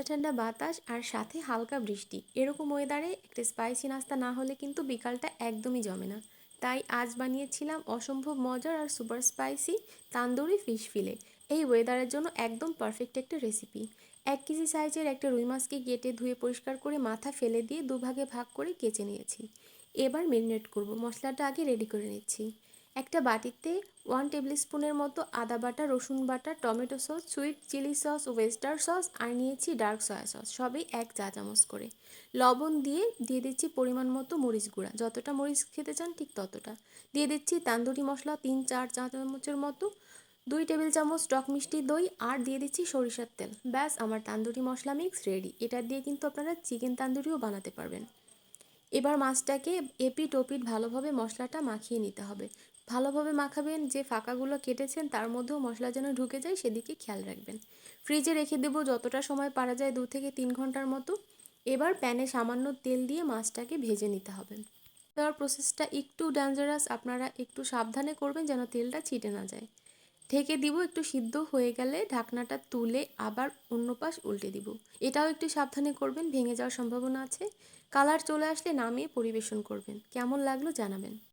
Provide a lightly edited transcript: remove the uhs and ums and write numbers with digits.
ঠান্ডা ঠান্ডা বাতাস আর সাথে হালকা বৃষ্টি, এরকম ওয়েদারে একটা স্পাইসি নাস্তা না হলে কিন্তু বিকালটা একদমই জমে না। তাই আজ বানিয়েছিলাম অসম্ভব মজার আর সুপার স্পাইসি তান্দুরি ফিশ ফিলে। এই ওয়েদারের জন্য একদম পারফেক্ট একটা রেসিপি। 1 কেজি সাইজের একটা রুই মাছকে কেটে ধুয়ে পরিষ্কার করে মাথা ফেলে দিয়ে দুভাগে ভাগ করে কেচে নিয়েছি। এবার মেরিনেট করব, মশলাটা আগে রেডি করে নিচ্ছি। একটা বাটিতে 1 টেবিল স্পুনের মতো আদা বাটা, রসুন বাটা, tomato sauce, sweet chilli sauce, oyster sauce আর নিয়েছি ডার্ক সয়া সস, সবই 1 চা চামচ করে। লবণ দিয়ে দিচ্ছি পরিমাণ মতো মরিচ গুঁড়া, যতটা মরিচ খেতে চান ঠিক ততটা। দিয়ে দিচ্ছি তান্দুরি মশলা 3-4 চা চামচের মতো, 2 টেবিল চামচ টক মিষ্টি দই আর দিয়ে দিচ্ছি সরিষার তেল। ব্যাস, আমার তান্দুরি মশলা মিক্স রেডি। এটা দিয়ে কিন্তু আপনারা চিকেন তান্দুরিও বানাতে পারবেন। এবার মাছটাকে এপিট ওপিট ভালোভাবে মশলাটা মাখিয়ে নিতে হবে। ভালোভাবে মাখাবেন, যে ফাঁকাগুলো কেটেছেন তার মধ্যেও মশলা যেন ঢুকে যায় সেদিকে খেয়াল রাখবেন। ফ্রিজে রেখে দেবো যতটা সময় পারা যায়, 2 থেকে 3 ঘন্টার মতো। এবার প্যানে সামান্য তেল দিয়ে মাছটাকে ভেজে নিতে হবে। দেওয়ার প্রসেসটা একটু ডেঞ্জারাস, আপনারা একটু সাবধানে করবেন যেন তেলটা ছিটে না যায়। ঢেকে দিব, একটু সিদ্ধ হয়ে গেলে ঢাকনাটা তুলে আবার অন্য পাশ উল্টে দিব। এটাও একটু সাবধানে করবেন, ভেঙে যাওয়ার সম্ভাবনা আছে। কালার চলে আসলে নামিয়ে পরিবেশন করবেন। কেমন লাগলো জানাবেন।